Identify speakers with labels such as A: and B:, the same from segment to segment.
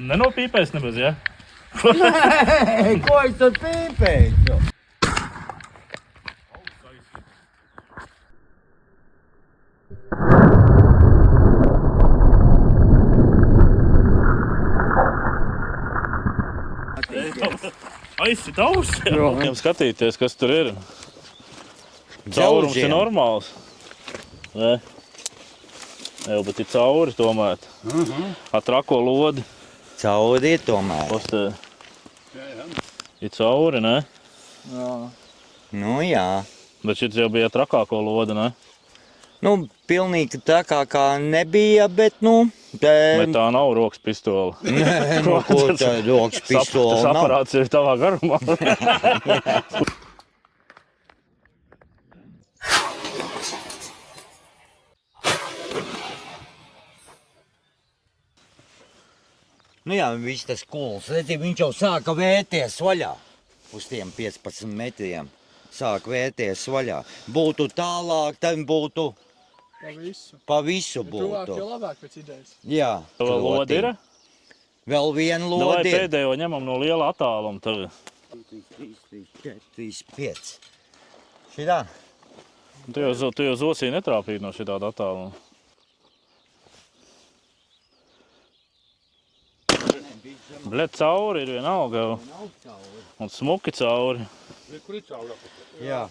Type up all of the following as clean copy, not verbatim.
A: Nenopīpēs nebaz, ja?
B: Nē, ko es tad pīpēju?
A: Aizsit auss. Viņam skatīties, kas tur ir. Caurums ir normāls. Nē. Jau, bet ir cauri tomēr. Ar trako lodi.
B: Cauri ir tomēr.
A: Postē. Ir cauri, ne?
C: Jā.
B: Nu jā.
A: Bet šis jau bija trakāko lodi, ne?
B: Nu, pilnīgi trakākā nebija, bet nu...
A: Bet tā nav rokas pistola.
B: Nē, nu ko tā rokas pistola
A: Tas
B: nav?
A: aparāts ir tavā garumā.
B: Nu jā, viss tas kuls. Redzi, viņš jau sāka vērties vaļā. Uz tiem 15 metriem. Sāka vērties vaļā. Būtu tālāk, tad būtu...
C: Pa visu.
B: Pa visu
C: Tuvāk
B: būtu.
C: jau labāk pēc idejas.
B: Jā.
A: Vēl lodi ir?
B: Vēl viena
A: Vai
B: lodi ir.
A: pēdējo ņemam no liela attāluma tagad?
B: 3, 4, 5. Šitā?
A: Tu jau zosī netrāpīji no šitāda attāluma. Bļet, cauri ir vienalga jau. Un smuki cauri.
B: Jā.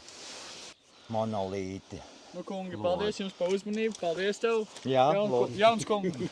B: Monolīti.
C: Nu, kungi, paldies jums par uzmanību. Paldies tev.
B: Jā,
C: Jauns kungi.